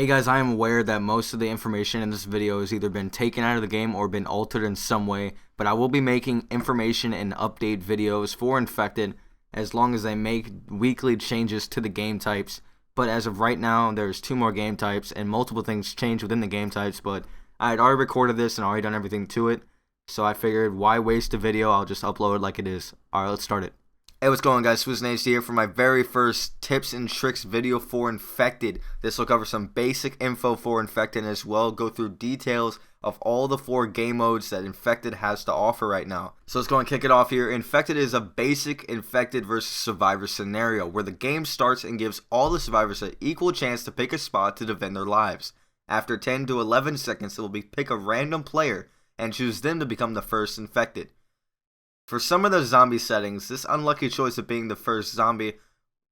Hey guys, I am aware that most of the information in this video has either been taken out of the game or been altered in some way, but I will be making information and update videos for Infected as long as I make weekly changes to the game types. But as of right now, there's 2 more game types and multiple things change within the game types, but I had already recorded this and already done everything to it, so I figured why waste a video, I'll just upload it like it is. Alright, let's start it. Hey, what's going on, guys? SwizNHD here for my very first tips and tricks video for Infected. This will cover some basic info for Infected and as well go through details of all the 4 game modes that Infected has to offer right now. So let's go and kick it off here. Infected is a basic Infected versus Survivor scenario where the game starts and gives all the survivors an equal chance to pick a spot to defend their lives. After 10 to 11 seconds, it will be pick a random player and choose them to become the first Infected. For some of the zombie settings, this unlucky choice of being the first zombie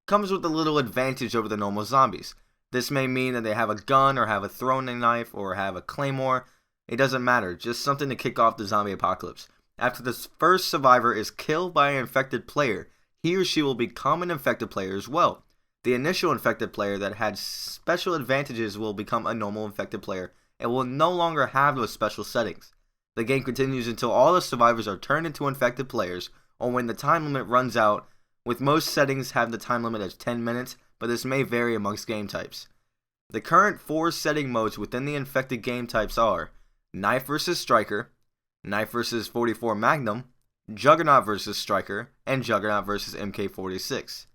comes with a little advantage over the normal zombies. This may mean that they have a gun or have a throwing knife or have a claymore. It doesn't matter, just something to kick off the zombie apocalypse. After the first survivor is killed by an infected player, he or she will become an infected player as well. The initial infected player that had special advantages will become a normal infected player and will no longer have those special settings. The game continues until all the survivors are turned into infected players or when the time limit runs out, with most settings have the time limit as 10 minutes, but this may vary amongst game types. The current 4 setting modes within the infected game types are Knife vs Striker, Knife vs 44 Magnum, Juggernaut vs Striker, and Juggernaut vs Mk46.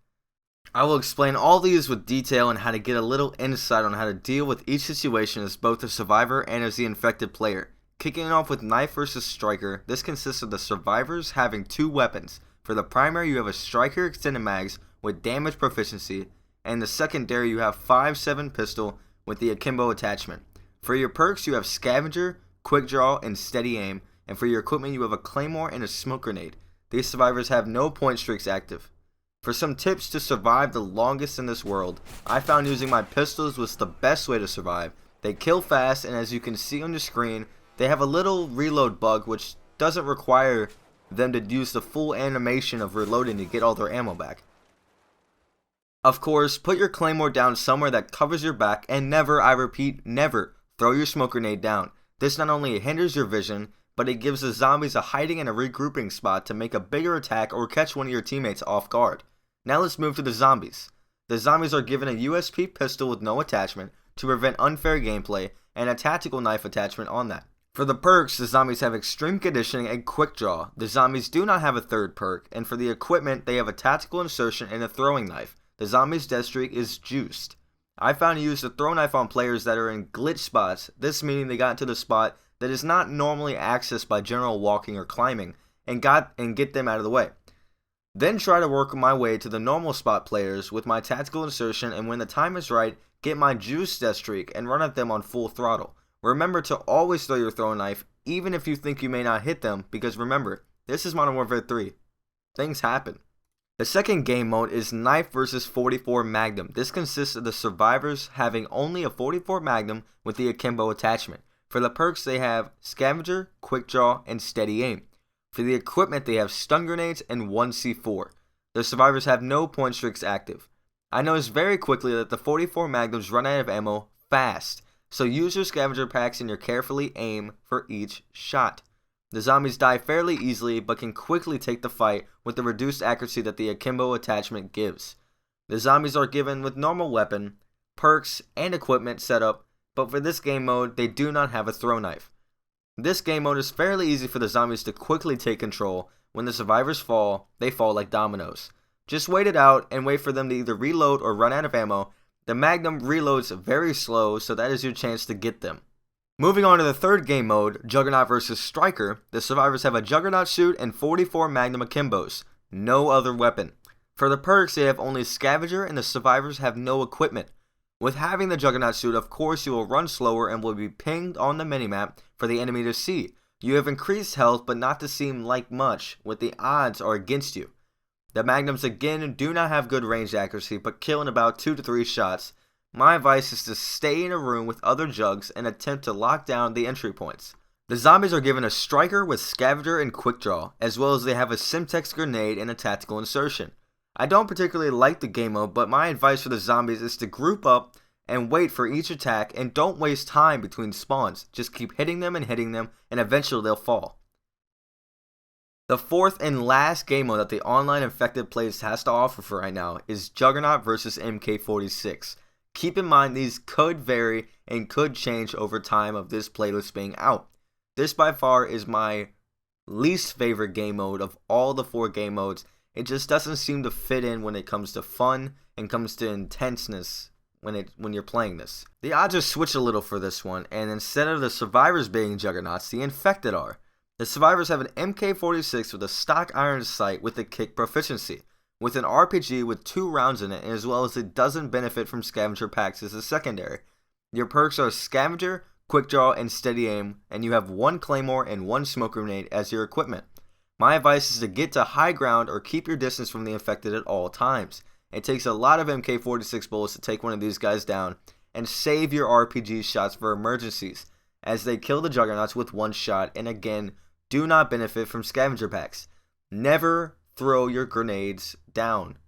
I will explain all these with detail and how to get a little insight on how to deal with each situation as both a survivor and as the infected player. Kicking off with Knife vs Striker, this consists of the survivors having 2 weapons. For the primary, you have a Striker extended mags with damage proficiency, and the secondary you have 5.7 pistol with the akimbo attachment. For your perks, you have Scavenger, Quick Draw, and Steady Aim, and for your equipment you have a Claymore and a Smoke Grenade. These survivors have no point streaks active. For some tips to survive the longest in this world, I found using my pistols was the best way to survive. They kill fast, and as you can see on your screen, they have a little reload bug which doesn't require them to use the full animation of reloading to get all their ammo back. Of course, put your claymore down somewhere that covers your back and never, I repeat, never throw your smoke grenade down. This not only hinders your vision, but it gives the zombies a hiding and a regrouping spot to make a bigger attack or catch one of your teammates off guard. Now let's move to the zombies. The zombies are given a USP pistol with no attachment to prevent unfair gameplay and a tactical knife attachment on that. For the perks, the zombies have extreme conditioning and quick draw. The zombies do not have a third perk, and for the equipment, they have a tactical insertion and a throwing knife. The zombies' death streak is juiced. I found to use the throw knife on players that are in glitch spots, this meaning they got into the spot that is not normally accessed by general walking or climbing, and get them out of the way. Then try to work my way to the normal spot players with my tactical insertion, and when the time is right, get my juiced death streak and run at them on full throttle. Remember to always throw your throwing knife, even if you think you may not hit them, because remember, this is Modern Warfare 3. Things happen. The second game mode is Knife vs 44 Magnum. This consists of the survivors having only a 44 Magnum with the akimbo attachment. For the perks, they have Scavenger, Quick Draw, and Steady Aim. For the equipment, they have stun grenades and 1C4. The survivors have no point streaks active. I noticed very quickly that the 44 Magnums run out of ammo fast. So use your scavenger packs and carefully aim for each shot. The zombies die fairly easily but can quickly take the fight with the reduced accuracy that the akimbo attachment gives. The zombies are given with normal weapon, perks, and equipment setup, but for this game mode they do not have a throw knife. This game mode is fairly easy for the zombies to quickly take control. When the survivors fall, they fall like dominoes. Just wait it out and wait for them to either reload or run out of ammo. The Magnum reloads very slow, so that is your chance to get them. Moving on to the third game mode, Juggernaut vs Striker, the survivors have a Juggernaut suit and 44 Magnum akimbos. No other weapon. For the perks, they have only Scavenger and the survivors have no equipment. With having the Juggernaut suit, of course you will run slower and will be pinged on the minimap for the enemy to see. You have increased health but not to seem like much, with the odds are against you. The Magnums again do not have good range accuracy but kill in about 2 to 3 shots. My advice is to stay in a room with other jugs and attempt to lock down the entry points. The zombies are given a Striker with Scavenger and Quick Draw, as well as they have a Simtex grenade and a tactical insertion. I don't particularly like the game mode, but my advice for the zombies is to group up and wait for each attack, and don't waste time between spawns. Just keep hitting them, and eventually they'll fall. The fourth and last game mode that the online infected playlist has to offer for right now is Juggernaut versus Mk46. Keep in mind these could vary and could change over time of this playlist being out. This by far is my least favorite game mode of all the 4 game modes. It just doesn't seem to fit in when it comes to fun and comes to intenseness when you're playing this. The odds are switched a little for this one, and instead of the survivors being Juggernauts, the infected are. The survivors have an Mk46 with a stock iron sight with a kick proficiency, with an RPG with 2 rounds in it, as well as it doesn't benefit from scavenger packs as a secondary. Your perks are scavenger, quick draw, and steady aim, and you have 1 claymore and 1 smoke grenade as your equipment. My advice is to get to high ground or keep your distance from the infected at all times. It takes a lot of Mk46 bullets to take one of these guys down, and save your RPG shots for emergencies, as they kill the Juggernauts with 1 shot, and again, do not benefit from scavenger packs. Never throw your grenades down.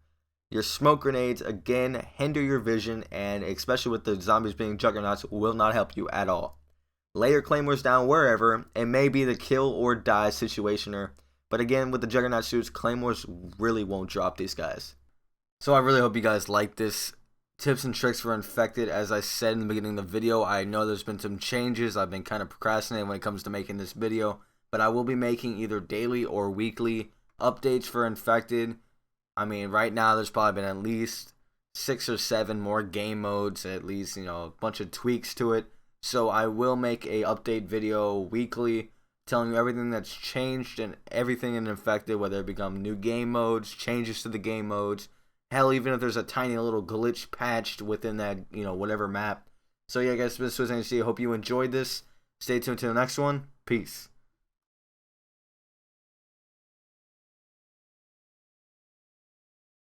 Your smoke grenades, again, hinder your vision, and especially with the zombies being Juggernauts, will not help you at all. Lay your claymores down wherever. It may be the kill or die situationer, but again, with the Juggernaut suits, claymores really won't drop these guys. So I really hope you guys like this tips and tricks for infected. As I said in the beginning of the video, I know there's been some changes. I've been kind of procrastinating when it comes to making this video, but I will be making either daily or weekly updates for infected. I mean, right now there's probably been at least 6 or 7 more game modes, at least, a bunch of tweaks to it. So I will make a update video weekly telling you everything that's changed and everything in infected, whether it become new game modes, changes to the game modes, hell, even if there's a tiny little glitch patched within that, whatever map. So yeah, guys, this was NC. I hope you enjoyed this. Stay tuned to the next one. Peace.